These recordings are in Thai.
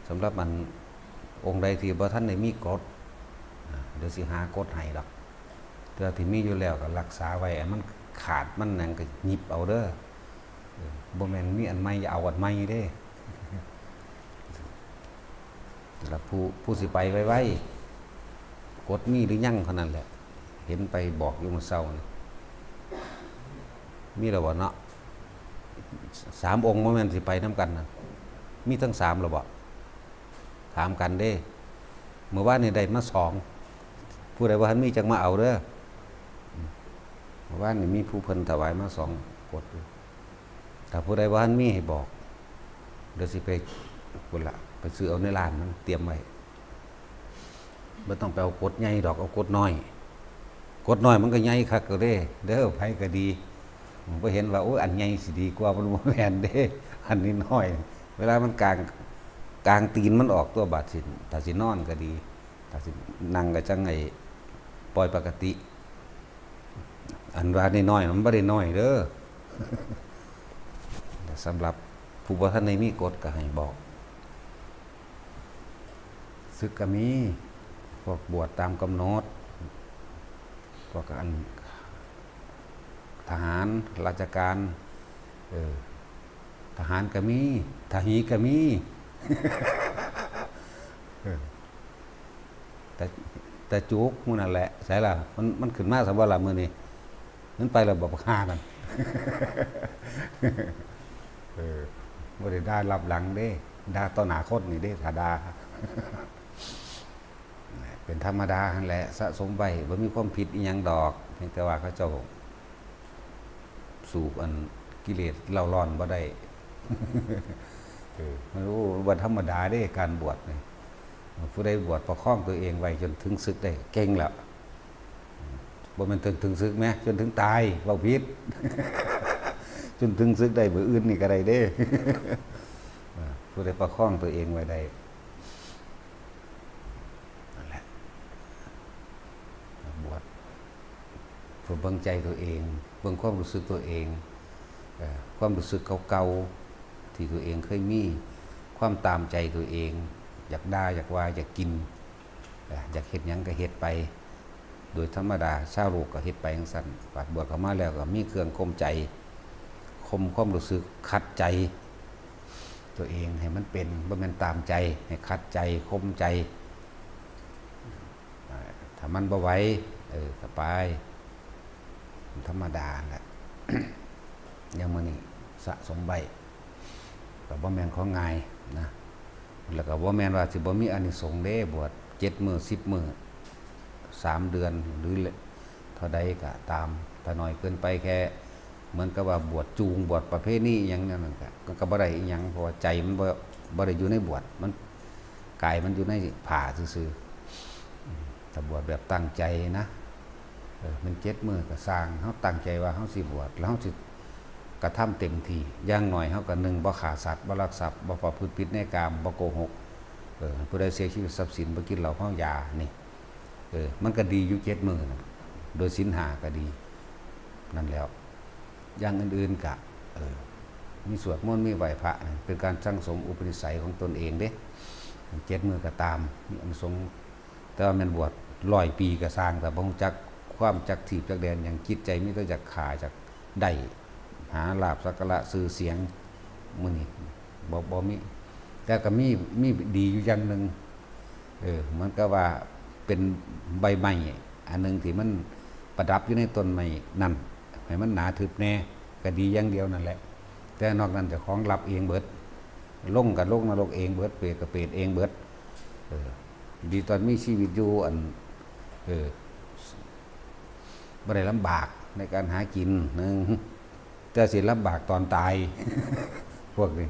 สำหรับมันองค์ใดที่บ่ท่านได้มีกฎเดี๋ยวสิหากฎให้ดอกแต่ที่มีอยู่แล้วก็รักษาไว้มันขาดมันนั่นก็หยิบเอาเด้อบ่แม่นมีอันใหม่อย่าเอาอันใหม่เด้แล้วผู้สิไปไว้กฎมีหรือยังเท่านั้นแหละเห็นไปบอกอยู่เมื่อเช้านี่มีแล้วบ่เนาะ3 องค์บ่แม่นสิไปนำกันน่ะมีทั้ง3แล้วบ่ถามกันเด้เมื่อวานนี่ได้มา2ผู้ใดบ่ทันมีจังมาเอาเด้อเมื่อวานนี่มีผู้เพิ่นถวายมา2กฎถ้าผู้ใดบ่ทันมีให้บอกเดี๋ยวสิไปพุ่นล่ะไปซื้อเอาในร้านมันเตรียมไว้บ่ต้องไปเอากฎใหญ่ดอกเอากฎน้อยกฎน้อยมันก็ใหญ่คักก็เด้เด้อไผก็ดีผมบ่เห็นว่าโอ้ยอันใหญ่สิดีกว่ามันบ่แม่นเด้อันนี้น้อยเวลามันกลางตีนมันออกตัวบาดสิถ้าสินอนก็ดีถ้าสินั่งก็จังไอ้ปล่อยปกติอันว่าน้อยๆมันบ่ได้น้อยเด้อแต่สำหรับผู้บ่ทันได้มีกฎก็ให้บอกศึกก็มีพวกบวชตามกำหนดพวกอันทหารราชการทหารก็มีทหารก็มี แต่จุกมื้อนั่นแหละใช่ล่ะมันขึ้นมาซะบ่ล่ะมื้อนี้มันไปแล้วบ่บักห่านั่น บ่ได้ด่ารับหลังเด้ด่าต่อหน้าคนนี่เด้ถ้าด่า เป็นธรรมดาหั่นแหละสะสมไว้บ่มีความผิดอีหยังดอกเพียงแต่ว่าเขาเจ้าสูบอันกิเลสเล่าร้อนบ่ได้ มันรู้ว่าธรรมดาเด้การบวชนี่ผู้ใดบวชประคองตัวเองไว้จนถึงศึกได้เก่งแล้วบ่แม่นถึงศึกแม้จนถึงตายเว้าผิด จนถึงศึกได้บ่อื่นนี่ก็ได้เด้ ผู้ใดประคองตัวเองไว้ได้นั่นแหละบวชเพื่อเบิ่งใจตัวเองเบิ่งความรู้สึกตัวเองความรู้สึกเก่าๆที่ตัวเองเคยมีความตามใจตัวเองอยากได้อยากว่าอยากกินอยากเฮ็ดหยังก็เฮ็ดไปโดยธรรมดาชาวโลกก็เฮ็ดไปจังซั่นบาดบวชเข้ามาแล้วก็มีเครื่องข่มใจข่มความรู้สึกขัดใจตัวเองให้มันเป็นบ่แม่นตามใจให้ขัดใจข่มใจถ้ามันบ่ไหวก็ไปธรรมดาแหละ อย่างมื้อนี้สะสมไว้ก็บ่แม่นของง่ายนะแล้วก็บ่แม่นว่าสิบ่มีอานิสงส์เด้บวช7 มื้อ10 มื้อ3 เดือนหรือเท่าใดก็ตามถ้าน้อยเกินไปแค่เหมือนกับว่าบวชจูงบวชประเภทนี้อีหยังนั่นก็บ่ได้อีหยังเพราะว่าใจมันบ่ได้อยู่ในบวชมันกายมันอยู่ในผ้าซื่อๆถ้าบวชแบบตั้งใจนะมัน7 มื้อก็สร้างเฮาตั้งใจว่าเฮาสิบวชแล้วเฮาสิกระทำเต็มที่อย่างน้อยเฮาก็1บ่ฆ่าสัตว์บ่ลักทรัพย์บ่ประพฤติผิดในกามบ่โกหกผู้ใดเสียชีวิตทรัพย์สินบ่กินเหล้าเมายานี่มันก็ดีอยู่7 มื้อนะโดยศีล5ก็ดีนั่นแล้วอย่างอื่นๆก็มีสวดมนต์มีไหว้พระเป็นการสั่งสมอุปนิสัยของตนเองเด้7 มื้อก็ตามมีอานิสงส์แต่ว่าแม่นบวช100 ปีก็สร้างแต่บ่รู้จักความจักถีบจักแดนอย่างจิตใจมีแต่จักขาจักได้หาลาภสักการะชื่อเสียงมื้อนี้บ่มีแต่ก็มีดีอยู่อย่างนึงมันก็ว่าเป็นใบไม้อันนึงที่มันประดับอยู่ในต้นไม้นั่นให้มันหนาทึบแน่ก็ดีอย่างเดียวนั่นแหละแต่นอกนั้นเจ้าของรับเองเบิดลงกับลงนรกเองเบิดเปรตกับเปรตเองเบิดดีตอนมีชีวิตอยู่อันบ่ได้ลำบากในการหากินนึงแต่สิลำบากตอนตาย พวกนี้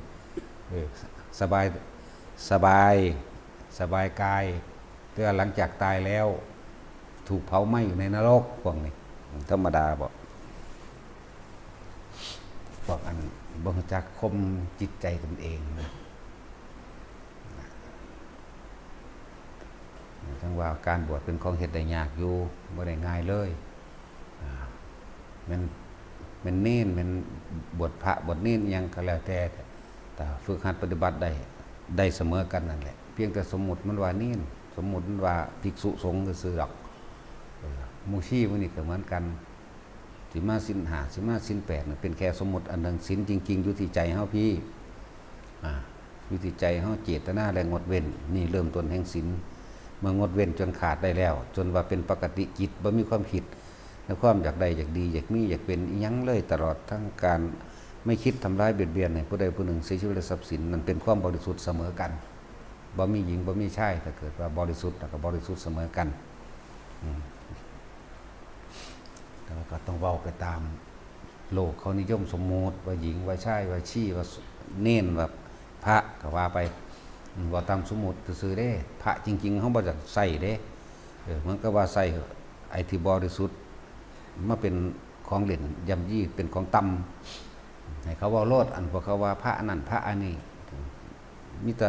สบายกายแต่หลังจากตายแล้วถูกเผาไหม้อยู่ในนรกพวกนี้ธรรมดาบอกพวกอันบ่รู้จักข่มจิตใจตนเองนะทั้งว่าการบวชเป็นของเฮ็ดได้ยากอยู่บ่ได้ง่ายเลยมันเน้นมันบวชพระบวชเน้นยังก็แล้วแต่ฝึกหัดปฏิบัติได้ ได้เสมอกันนั่นแหละเพียงแต่สมมุติมันว่านี่สมมุติมันว่าภิกษุสงฆ์ซื่อๆดอกหมู่ชีพวกนี้ก็เหมือนกันสิมาศีล5สิมาศีล8นี่เป็นแค่สมมุติอันหนึงศีลจริงๆอยู่ที่ใจเฮาพี่อยู่ที่ใจเฮาเจตนาและงดเว้นนี่เริ่มต้นแห่งศีลเมื่องดเว้นจนขาดได้แล้วจนว่าเป็นปกติจิตบ่มีความคิดในความอยากได้อยากดีอยากมีอยากเป็นอิหยังเลยตลอดทั้งการไม่คิดทำร้ายเบียดเบียนให้ผู้ใดผู้หนึ่งเสียชีวิตและทรัพย์สินมันเป็นความบริสุทธิ์เสมอกันบ่มีหญิงบ่มีชายถ้าเกิดว่าบริสุทธิ์แล้วก็บริสุทธิ์เสมอกันแต่ว่าก็ต้องเว้าไปตามโลกเขานิยมสมมุติว่าหญิงว่าชายว่าชีว่าเน้นว่าพระก็ว่าไปว่าตามสมมุติซื่อๆเด้พระจริงๆเฮาบ่จักใส่เด้มันก็ว่าใส่ไอ้ที่บริสุทธิ์มาเป็นของเล่นย่ำยี่เป็นของต่ำให้เขาว่าโลดอันพวกเขาว่าพระนั่นพระอันนี้มีแต่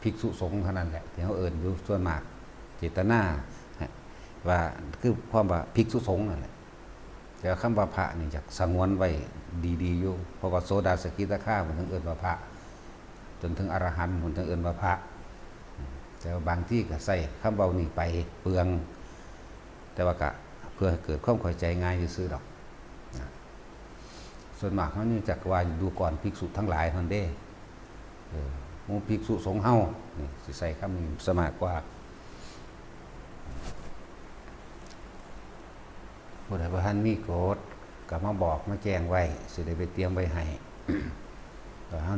ภิกษุสงฆ์เท่านั้นแหละที่เขาเอิ้นอยู่ส่วนมากเจตนาว่าคือความว่าภิกษุสงฆ์นั่นแหละแต่คำว่าพระนี่อยากสงวนไว้ดีๆอยู่เพราะว่าโสดาสกิทาคามันถึงเอิ้นว่าพระจนถึงอรหันต์มันถึงเอิ้นว่าพระแต่ว่าบางที่ก็ใส่คำเว้านี่ไปเปลืองแต่ว่าก็เพื่อให้เกิดความเข้าใจง่ายซื่อๆดอกส่วนมากเขานี่จักว่าดูก่อนภิกษุทั้งหลายเท่านั้นเด้หมู่ภิกษุสงฆ์เฮานี่สิใส่คำนี้สมากกว่าผู้ใดบ่ทันมีโกรธก็มาบอกมาแจ้งไว้สิได้ไปเตรียมไว้ให้ก็เฮา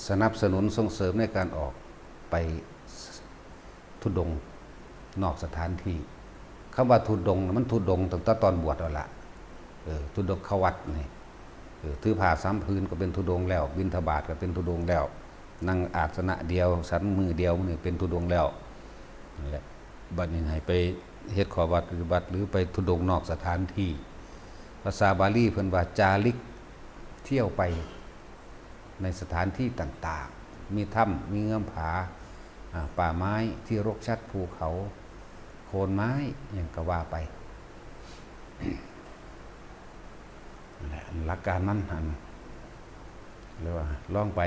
สนับสนุนส่งเสริมในการออกไปทุดงค์นอกสถานที่คำว่าทุดงค์มันทุดงค์ตั้งแต่ตอนบวชแล้วล่ะทุดงค์เข้าวัดนี่ถือผ้าสามพื้นก็เป็นทุดงค์แล้วบิณฑบาตก็เป็นทุดงค์แล้วนั่งอาสนะเดียวสันมือเดียวนี่เป็นทุดงค์แล้วนั่นแหละบัดนี้ให้ไปเฮ็ดขอวัดปฏิบัติหรือไปทุดงค์นอกสถานที่ภาษาบาลีเพิ่นว่าจาริกเที่ยวไปในสถานที่ต่างๆมีถ้ำมีเงื่อมผาป่าไม้ที่รกชัดภูเขาโคนไม้อย่างก็ว่าไปหลักการมันเรียกว่าลองไป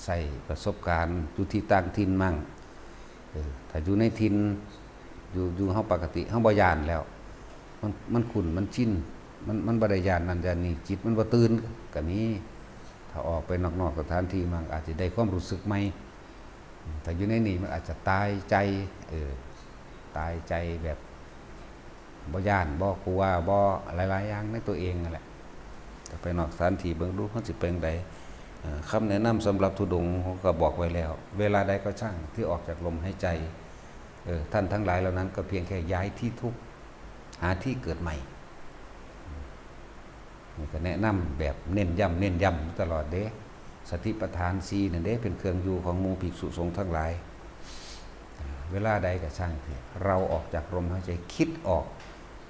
ใส่ประสบการณ์อยู่ที่ต่างถิ่นมั่งถ้าอยู่ในถิ่นอยู่เฮาปกติเฮาบ่ย่านแล้วมันขุ่นมันชินมันบ่ได้ย่านนั่นย่านนี้จิตมันบ่ตื่นก็นี้ถ้าออกไปนอกๆสถานที่มั่งอาจจะได้ความรู้สึกใหม่ถ้าอยู่ในนี่มันอาจจะตายใจตายใจแบบบ่ย่านบ่กลัวบ่หลายๆอย่างในตัวเองนั่นแหละแต่ไปนอกสถานที่เบิ่งดูมันสิเป็นใดคำแนะนำสำหรับธุดงค์เขาก็บอกไว้แล้วเวลาใดก็ช่างที่ออกจากลมหายใจท่านทั้งหลายเหล่านั้นก็เพียงแค่ย้ายที่ทุกข์หาที่เกิดใหม่นี่ก็แนะนำแบบเน้นย้ำตลอดเด้สติปัฏฐาน4นั่นเด้เป็นเครื่องอยู่ของหมู่ภิกษุสงฆ์ทั้งหลายเวลาใดก็ช่างเราออกจากลมหายใจคิดออก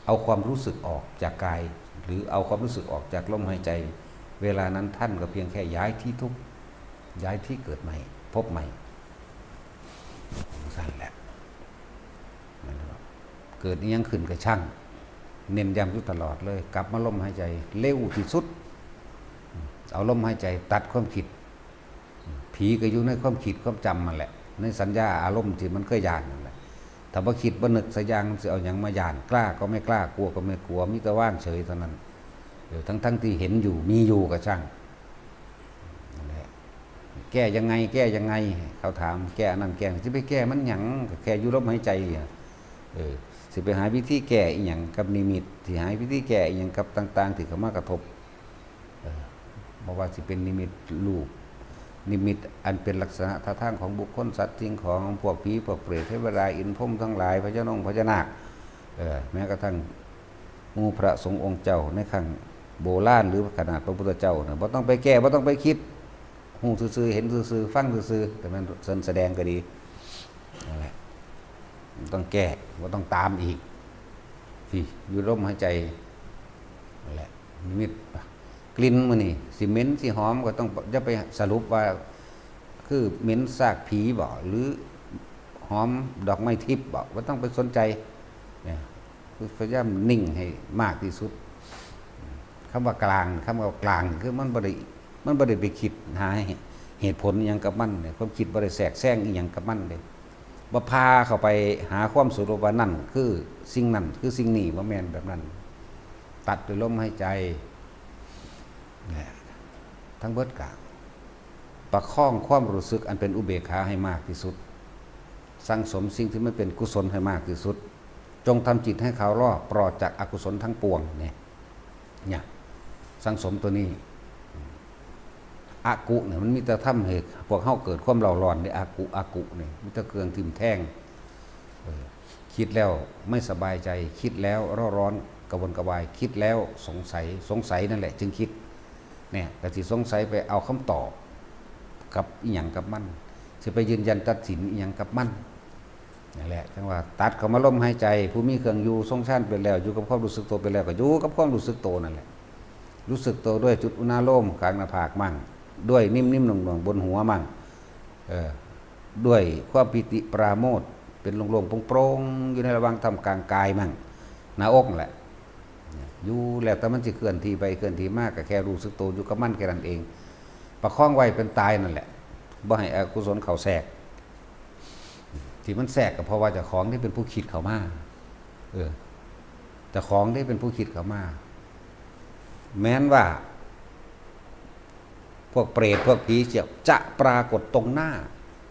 เอาความรู้สึกออกจากกายหรือเอาความรู้สึกออกจากลมหายใจเวลานั้นท่านก็เพียงแค่ย้ายที่ทุกข์ย้ายที่เกิดใหม่พบใหม่สั่นแหละเกิดยังขึ้นก็ช่างเน้นย้ำอยู่ตลอดเลยกลับมาลมหายใจเร็วที่สุดเอาลมหายใจตัดความคิดผีก็อยู่ในความคิดความจำมันแหละในสัญญาอารมณ์ที่มันเคยย่านนั่นแหละถ้าบ่คิดบ่นึกสักอย่างสิเอาหยังมาย่านกล้าก็ไม่กล้ากลัวก็ไม่กลัวมีแต่ว่างเฉยเท่านั้นทั้งที่เห็นอยู่มีอยู่ก็ช่างนั่นแหละแก้ยังไงเขาถามแก้นั่นแก้สิไปแก้มันหยังก็แค่อยู่ลมหายใจสิไปหาวิธีแก้อีหยังกับนิมิตสิหาวิธีแก้อีหยังกับต่างๆที่เข้ามากระทบบ่ว่าสิเป็นนิมิตรูปนิมิตอันเป็นลักษณะท่าทางของบุคคลสัตว์สิ่งของพวกผีพวกเปรตเทวดาอินทร์พรหมทั้งหลายพระเจ้าพระนาคแม้กระทั่งหมู่พระสงฆ์องค์เจ้าในครั้งโบราณหรือขนาดพระพุทธเจ้าเนี่ยบ่ต้องไปแก้บ่ต้องไปคิดฮู้ซื่อๆเห็นซื่อๆฟังซื่อๆแต่มันแสดงก็ดีนั่นแหละต้องแก้บ่ต้องตามอีกที่อยู่ลมหายใจนั่นแหละนิมิตกลิ่นมื้อนี่สิเหม็นสิหอมก็ต้องอย่าไปสรุปว่าคือเหม็นซากผีบ่หรือหอมดอกไม้ทิพย์บ่บ่ต้องไปสนใจเนี่ยคือพยายามนิ่งให้มากที่สุดคำว่ากลางคือมันบ่ได้ไปคิดหาเห เหตุผลอีหยังกับมันเนี่ยความคิดบ่ได้แทรกแซงอีหยังกับมันเด้บ่พาเข้าไปหาความสรุปว่านั่นคือสิ่งนั้นคือสิ่งนี้บ่แม่นแบบนั้นตัดด้วยลมหายใจเนี่ยทั้งเบิดกะประคองความรู้สึกอันเป็นอุเบกขาให้มากที่สุดสั่งสมสิ่งที่ไม่เป็นกุศลให้มากที่สุดจงทำจิตให้เขารอบปลอดจากอกุศลทั้งปวงเนี่ยสั่งสมตัวนี้อากุเนี่ยมันมีแต่ทำให้พวกเฮาเกิดความเล่าร้อนในอากุเนี่ยมีแต่เครื่องทิ่มแทงคิดแล้วไม่สบายใจคิดแล้วร้อนกระวนกระวายคิดแล้วสงสัยนั่นแหละจึงคิดเนี่ยแต่ที่สงสัยไปเอาคำตอบกับอีหยังกับมันจะไปยืนยันตัดสินอีหยังกับมันนี่แหละจังว่าตัดเข้ามาลมหายใจผู้มีเครื่องอยู่ทรงชาติไปแล้วอยู่กับความรู้สึกตัวไปแล้วก็อยู่กับความรู้สึกตัวนั่นแหละรู้สึกตัวด้วยจุดอุณาโลมกลางหน้าผากมั่งด้วยนิ่มๆหน่วงๆบนหัวมั่งด้วยความปิติปราโมทย์เป็นโล่งๆโปร่งๆอยู่ในระหว่างทำกลางกายมั่งหน้าอกแหละอยู่แล้วแต่มันจะเคลื่อนที่ไปเคลื่อนที่มากก็แค่รู้สึกตัวอยู่กับมันแค่นั้นเองประคองไว้เป็นตายนั่นแหละบ่ให้อกุศลเข้าแทรกที่มันแทรกก็เพราะว่าเจ้าของที่เป็นผู้คิดเข้ามาเจ้าของที่เป็นผู้คิดเข้ามาแม้นว่าพวกเปรตพวกผีเสี่ยวจะปรากฏตรงหน้า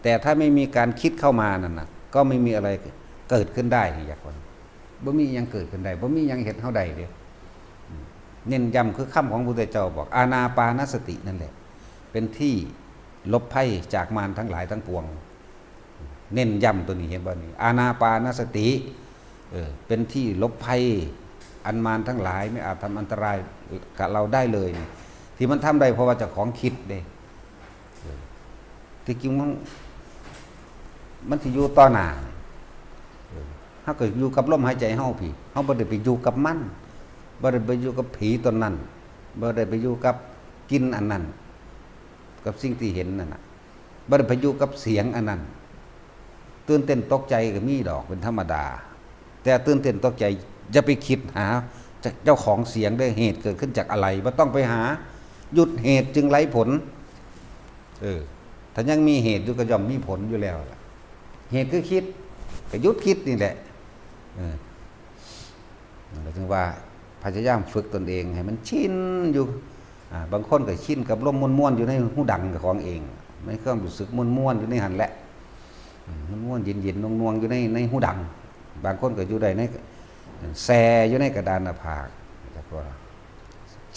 แต่ถ้าไม่มีการคิดเข้ามานั่นน่ะก็ไม่มีอะไรเกิดขึ้นได้อย่างคนบ่มียังเกิดขึ้นได้บ่มียังเห็นเท่าใดเด้เน้นย้ำคือคำของพระพุทธเจ้าบอกอานาปานสตินั่นแหละเป็นที่ลบภัยจากมารทั้งหลายทั้งปวงเน้นย้ำตัวนี้เห็นบ่นี่อานาปานสติเป็นที่ลบภัยอันมารทั้งหลายไม่อาจทำอันตรายกับเราได้เลยที่มันทำได้เพราะว่าเจ้าของคิดเด้ที่จริงมันที่อยู่ต่อหน้าเฮาก็อยู่กับลมหายใจเฮาพี่เฮาบ่ได้ไปอยู่กับมันบ่ได้ไปอยู่กับผีตนนั้นบ่ได้ไปอยู่กับกินอันนั้นกับสิ่งที่เห็นนั่นน่ะบ่ได้ไปอยู่กับเสียงอันนั้นตื่นเต้นตกใจก็มีดอกเป็นธรรมดาแต่ตื่นเต้นตกใจอย่าไปคิดหาเจ้าของเสียงได้เหตุเกิดขึ้นจากอะไรบ่ต้องไปหาหยุดเหตุจึงไร้ผลถ้ายังมีเหตุอยู่ก็ย่อมมีผลอยู่แล้วล่ะเหตุคือคิดก็หยุดคิดนี่แหละก็ถึงว่าพยายามฝึกตนเองให้มันชินอยู่บางคนก็ชินกับลมม่วนๆอยู่ในหูดังของเองไม่เครื่องรู้สึกม่วนๆอยู่ในหันแหละม่วนๆเย็นๆนวงๆอยู่ในหูดังบางคนก็อยู่ได้ในแช่อยู่ในกระดานหน้าผากแล้วก็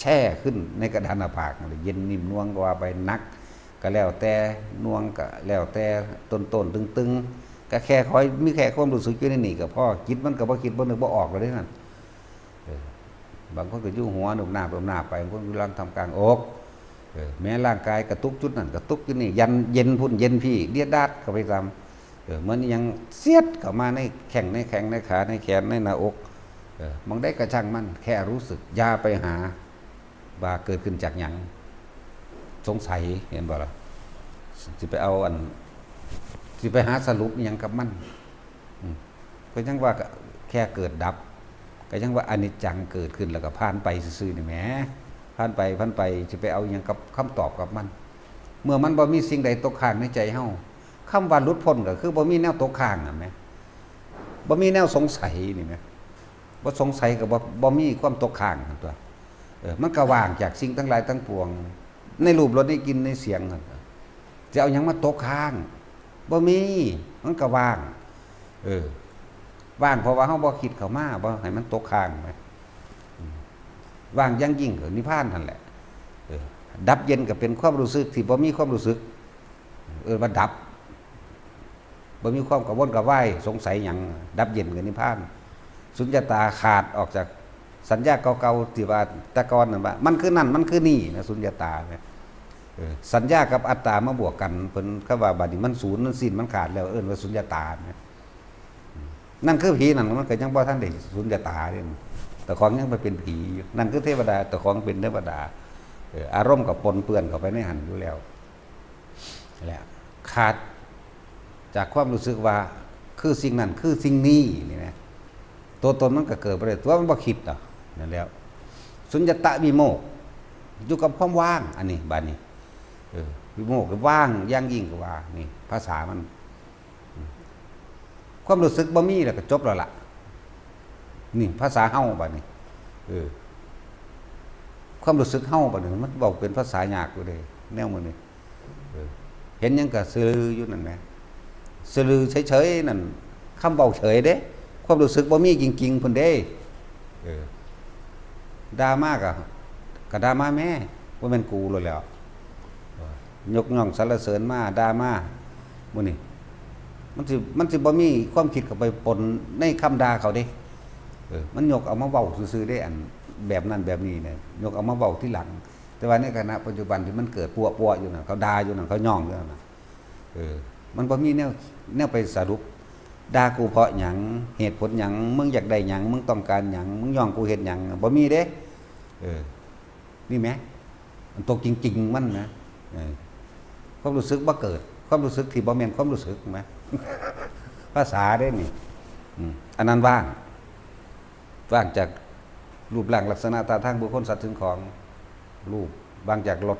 แช่ขึ้นในกระดานหน้าผากเย็นนิ่มนวลก็ว่าไปนักก็แล้วแต่นวงก็แล้วแต่ต้นๆตึงๆก็แค่คอยมีแค่ความรู้สึกอยู่ในนี่ก็พอคิดมันก็บ่คิดบ่นึกบ่ออกเลยนั่นบางคนก็อยู่หัวหนุบหน้าไปบางคนอยู่ร่างทำกลางอกแม้ร่างกายกระตุกจุดนั้นกระตุกจุดนี้ยันเย็นพุ่นเย็นพี่เดียดดาดเข้าไปตามเหมือนยังเสียดเข้ามาในแข้งในขาในแขนในหน้าอกมองได้กระช่างมันแค่รู้สึกอย่าไปหาว่าเกิดขึ้นจากหยังสงสัยเห็นบ่ล่ะสิไปเอาสิไปหาสรุปหยังกับมันก็ยังว่าแค่เกิดดับก็ยังว่าอนิจจังเกิดขึ้นแล้วก็ผ่านไปซื่อๆนี่แหมผ่านไปจะไปเอาหยังกับคำตอบกับมันเมื่อมันบ่มีสิ่งใดตกค้างในใจเฮาคำว่าหลุดพ้นก็คือบ่มีแนวตกค้างอ่ะแหมบ่มีแนวสงสัยนี่แหมบ่สงสัยก็บ่มีความตกค้างตัวมันก็ว่างจากสิ่งทั้งหลายทั้งปวงในรูปรสในกลิ่นในเสียงนั่นจะเอาหยังมาตกค้างบ่มีมันก็ว่างว่างเพราะว่าเฮาบ่คิดเข้ามาบ่ให้มันตกค้างไปว่างอย่างยิ่งก็นิพพานนั่นแหละดับเย็นก็เป็นความรู้สึกที่บ่มีความรู้สึกว่าดับบ่มีความกระวนกระวายสงสัยหยังดับเย็นก็นิพพานสุญญตาขาดออกจากสัญญาเก่าๆที่ว่าแต่ก่อนนั่นว่ามันคือนั่นมันคือนี่นะสุญญตาเนี่ยสัญญากับอัตตามาบวกกันเพิ่นคำว่าบัดนี้มันศูนย์มันสิ้นมันขาดแล้วว่าสุญญตาเนี่ยนั่นคือผีนั่นมันก็ยังบ่ทันได้สุญญตาเด้แต่ของยังไปเป็นผีอยู่นั่นคือเทวดาแต่ของเป็นเทวดาอารมณ์กับปนเปื้อนเข้าไปในหันอยู่แล้วแหละขาดจากความรู้สึกว่าคือสิ่งนั้นคือสิ่งนี้นี่นะตัวตนมันก็เกิดบ่ได้ตัวมันบ่คิดดอกนั่นแล้วสุญญตาวิโมกข์อยู่กับความว่างอันนี้บัดนี้ วิโมกข์ว่างอย่างยิ่งกว่านี่ภาษามันความรู้สึกบ่มีแล้วก็จบแล้วล่ะนี่ภาษาเฮาบัดนี้ความรู้สึกเฮาบัดนี้มันบอกเป็นภาษายากอยู่เลยแนวมื้อนี้เห็นหยังก็ซื่ออยู่นั่นแหละซื่อเฉยๆนั่นคำเว้าเฉยเด้ความรู้สึกบ่มีจริงๆพุ่นเด้ดราม่าก็ดราม่าแม่บ่แม่นกูเลยแล้วยกย่องสรรเสริญมาดราม่ามื้อนี้มันสิบ่มีความคิดเข้าไปปนในคำด่าเขาเด้มันยกเอามาเว้าซื่อๆได้อันแบบนั้นแบบนี้เนี่ยยกเอามาเว้าที่หลังแต่ว่าในขณะปัจจุบันที่มันเกิดปัวๆอยู่น่ะเขาด่าอยู่น่ะเขาย่องอยู่น่ะมันบ่มีแนวไปสรุปด่ากูเพราะหยังเหตุผลหยังมึงอยากได้หยังมึงต้องการหยังมึงย่องกูเฮ็ดหยังบ่มีเด้นี่แหมมันตกจริงๆมันนะความรู้สึกบ่เกิดความรู้สึกที่บ่แม่นความรู้สึกมั้ยภาษาเด้นี่อันนั้นว่างจากรูปร่างลักษณะท่าทางบุคคลสัตว์สิ่งของรูปบางจากรส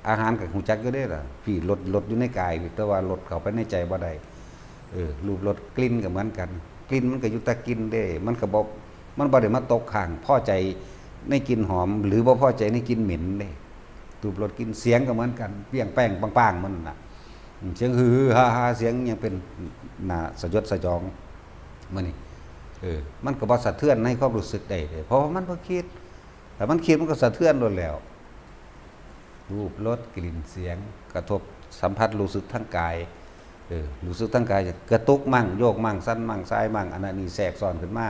อาหารกับหูจักก็ได้ล่ะพี่รสอยู่ในกายแต่ว่ารสเข้าไปในใจบ่ได้รูปรสกลิ่นก็เหมือนกันกลิ่นมันก็อยู่แต่กลิ่นเด้มันก็บ่ได้มาตกข้างพอใจในกลิ่นหอมหรือบ่พอใจในกลิ่นเหม็นเด้รูปรสกลิ่นเสียงก็เหมือนกันเปรี้ยงแป้งปังๆมันน่ะเสียงฮือฮาๆเสียงยังเป็นน่าสยดสยองมื้อนี้มันก็บ่สะเทือนในความรู้สึกได้เพราะว่ามันบ่คิดแต่มันคิดมันก็สะเทือนโดนแล้วรูปรสกลิ่นเสียงกระทบสัมผัสรู้สึกทางกายรู้สึกทางกายจะกระตุกมั่งโยกมั่งสั่นมั่งซ้ายมั่งอันนั้นนี่แทรกซ้อนขึ้นมา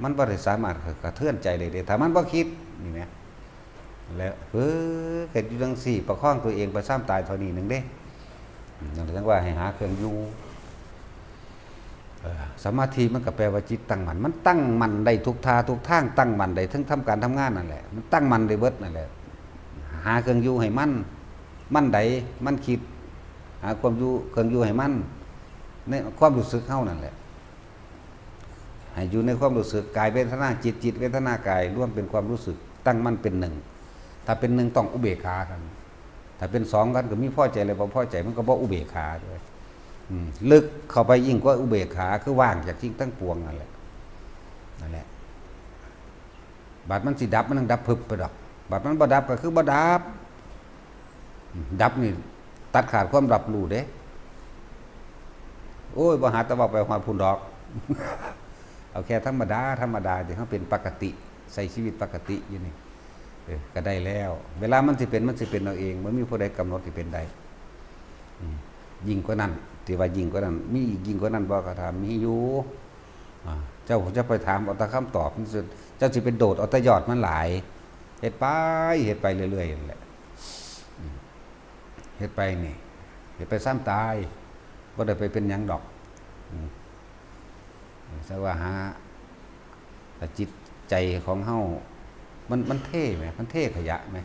มันบ่ได้สามารถกระเทือนใจได้ถ้ามันบ่คิดนี่แหมแล้วเกิดอยู่จังซี่ประคองตัวเองไปซ้ำตายเท่านี้นึงเด้นั่นแสดงว่าให้หาเครื่องอยู่สมาธิมันก็แปลว่าจิตตั้งมั่นมันตั้งมั่นได้ทุกท่าทุกทางตั้งมั่นได้ทั้งทำการทำงานนั่นแหละมันตั้งมั่นได้เบิดนั่นแหละหาเครื่องอยู่ให้มั่นใดมันคิดหาความอยู่เครื่องอยู่ให้มั่นในความรู้สึกเฮานั่นแหละให้อยู่ในความรู้สึกกายเวทนาจิตเวทนากายร่วมเป็นความรู้สึกตั้งมั่นเป็นหนึ่งถ้าเป็นหนึ่งต้องอุเบกขากันถ้าเป็นสองกันก็มีพอใจอะไรบ่พอใจมันก็บ่อุเบกขาด้วยลึกเข้าไปยิ่งกว่าอุเบกขาคือว่างจากสิ่งทั้งปวงนั่นแหละบาดมันสิดับมันต้องดับพึบไปดอกบาดมันบ่ดับก็คือบ่ดับดับนี่ตัดขาดความรับรู้เด้โอ้ยบ่หาตะว่าไปฮอดพุ่นดอก เอาแค่ธรรมดาที่เฮาเป็นปกติใช้ชีวิตปกติอยู่นี่ก็ได้แล้วเวลามันสิเป็นเอาเองบ่มีผู้ใดกำหนดที่เป็นได้ยิ่งกว่านั้นที่ว่ายิ่งกว่านั้นมียิ่งกว่านั้นบ่ก็ถามมีอยู่เจ้าจะไปถามเอาแต่คำตอบเจ้าสิเป็นโดดเอาแต่ยอดมันหลายเฮ็ดไปเรื่อยๆนั่นแหละเฮ็ดไปนี่เฮ็ดไปซ้ำตายบ่ได้ไปเป็นหยังดอกแต่ว่าหาจิตใจของเฮามันเท่ไหมมันเท่ขยะไหม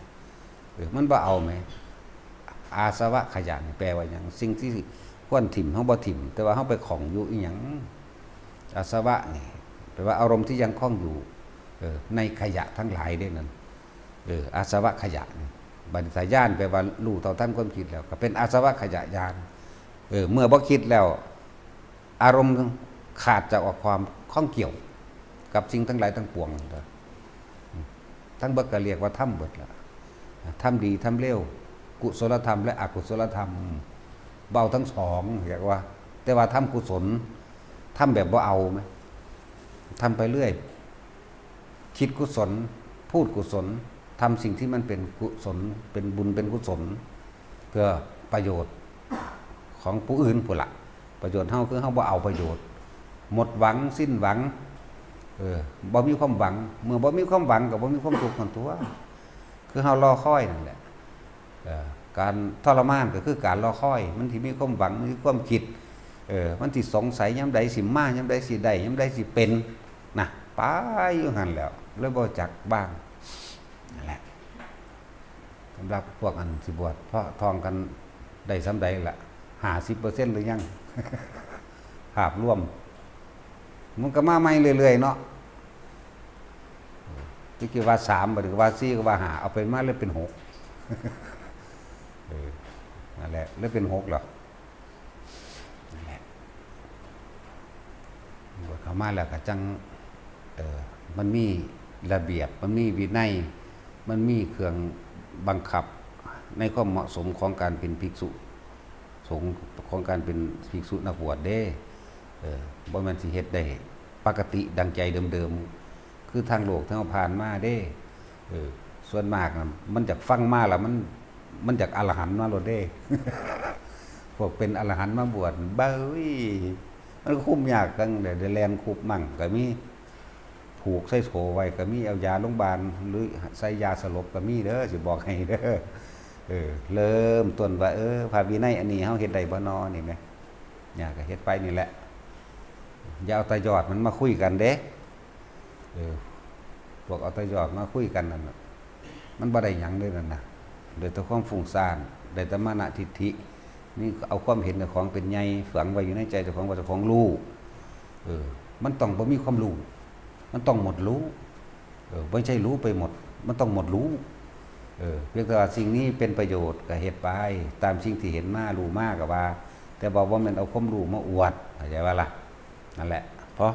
มันบ่เอาไหมอาสวะขยะนี่แปลว่าหยังสิ่งที่ควรถิ่มเฮาบ่ถิ่มแต่ว่าเฮาไปของอยู่อีหยังอาสวะนี่แปลว่าอารมณ์ที่ยังคล้องอยู่ในขยะทั้งหลายเด้นั่นอาสวะขยะบัณฑิตญาณแปลว่ารู้เท่าทันความคิดแล้วก็เป็นอาสวะขยะญาณเมื่อบ่คิดแล้วอารมณ์ขาดจากความข้องเกี่ยวกับสิ่งทั้งหลายทั้งปวงทั้งเบิดก็เรียกว่าธรรมเบิดล่ะธรรมดีธรรมเลวกุศลธรรมและอกุศลธรรมเบาทั้งสองเรียกว่าแต่ว่าทำกุศลทำแบบบ่เอาไหมทำไปเรื่อยคิดกุศลพูดกุศลทำสิ่งที่มันเป็นกุศลเป็นบุญเป็นกุศลเพื่อประโยชน์ของผู้อื่นผู้ละประโยชน์เฮาคือเฮาบ่เอาประโยชน์หมดหวังสิ้นหวังบ่มีความหวังเมื่อบ่มีความหวังก็บ่มีความทุกข์กันตัวคือเฮารอคอยนั่นแหละการทรมานก็คือการรอคอยมันที่มีความหวังมีความคิดมันสิสงสัยยามใดสิมายามใดสิได้ยามใดสิเป็นนะไปอยู่หั่นแล้วเลยบ่จักบ้างนั่นแหละสำหรับพวกอันสิบวชเพราะทองกันได้สำใดล่ะ 50% หรือยัง ภาพรวมมันก็มาใหม่เรื่อยๆเนาะที่ว่า3บ่หรือว่า4ก็ว่า5เอาไปมาเลยเป็น6 หรือเป็น6หรอนั่นแหละบวชเข้ามาแล้วก็จังมันมีระเบียบมันมีวินัยมันมีเครื่องบังคับในความเหมาะสมของการเป็นภิกษุสงฆ์ของการเป็นภิกษุนักบวชเด้บ่แม่นสิเฮ็ดได้ปกติดังใจเดิมๆคือทางโลกที่เฮาผ่านมาเด้ส่วนมากมันจากฟังมาแล้วมันจากอรหันต์มาโลดเด้ พวกเป็นอรหันต์มาบวชเบ้ยมันคุ้มยากจังได้แลนคุบมั่งก็มีผูกใส่โถไว้ก็มีเอายาโรงพยาบาลหรือใส่ยาสลบก็มีเด้อสิบอกให้เด้อเริ่มต้นว่าพระวินัยอันนี้เฮาเฮ็ดได้บ่น้อนี่แหมอยากก็เฮ็ดไปนี่แหละอย่าเอาแต่ยอดมันมาคุยกันเด้พวกเอาแต่ยอดมาคุยกันนั่นน่ะมันบ่ได้หยังเลยนั่นน่ะโดยแต่ความฟุ้งซ่านได้แต่มานะทิฏฐินี่เอาความเห็นเจ้าของเป็นใหญ่ฝังไว้อยู่ในใจเจ้าของว่าเจ้าของรู้มันต้องบ่มีความรู้มันต้องหมดรู้ไม่ใช่รู้ไปหมดมันต้องหมดรู้เพียงแต่ว่าสิ่งนี้เป็นประโยชน์ก็เฮ็ดไปตามสิ่งที่เห็นมารู้มากก็ว่าแต่บอกว่ามันเอาความรู้มาอวดเข้าใจว่าล่ะนั่นแหละเพราะ